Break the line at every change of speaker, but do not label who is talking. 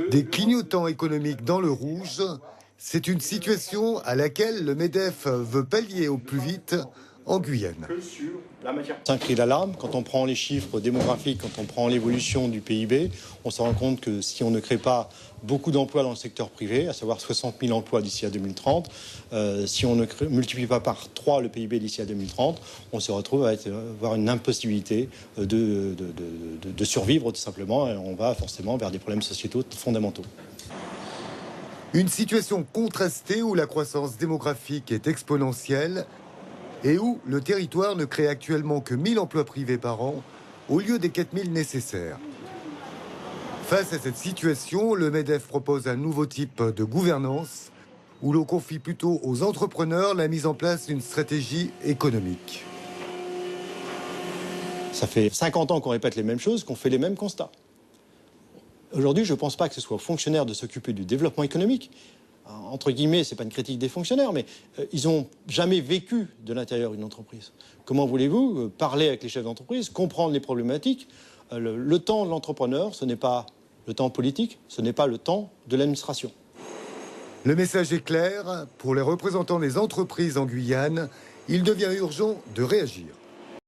Des clignotants économiques dans le rouge, c'est une situation à laquelle le MEDEF veut pallier au plus vite en Guyane.
C'est un cri d'alarme. Quand on prend les chiffres démographiques, quand on prend l'évolution du PIB, on se rend compte que si on ne crée pas beaucoup d'emplois dans le secteur privé, à savoir 60 000 emplois d'ici à 2030, si on ne multiplie pas par 3 le PIB d'ici à 2030, on se retrouve à avoir une impossibilité de survivre tout simplement, et on va forcément vers des problèmes sociétaux fondamentaux.
Une situation contrastée où la croissance démographique est exponentielle et où le territoire ne crée actuellement que 1000 emplois privés par an au lieu des 4000 nécessaires. Face à cette situation, le MEDEF propose un nouveau type de gouvernance où l'on confie plutôt aux entrepreneurs la mise en place d'une stratégie économique.
Ça fait 50 ans qu'on répète les mêmes choses, qu'on fait les mêmes constats. Aujourd'hui, je ne pense pas que ce soit aux fonctionnaires de s'occuper du développement économique. Entre guillemets, ce n'est pas une critique des fonctionnaires, mais ils n'ont jamais vécu de l'intérieur d'une entreprise. Comment voulez-vous parler avec les chefs d'entreprise, comprendre les problématiques? Le temps de l'entrepreneur, ce n'est pas le temps politique, ce n'est pas le temps de l'administration.
Le message est clair, pour les représentants des entreprises en Guyane, il devient urgent de réagir.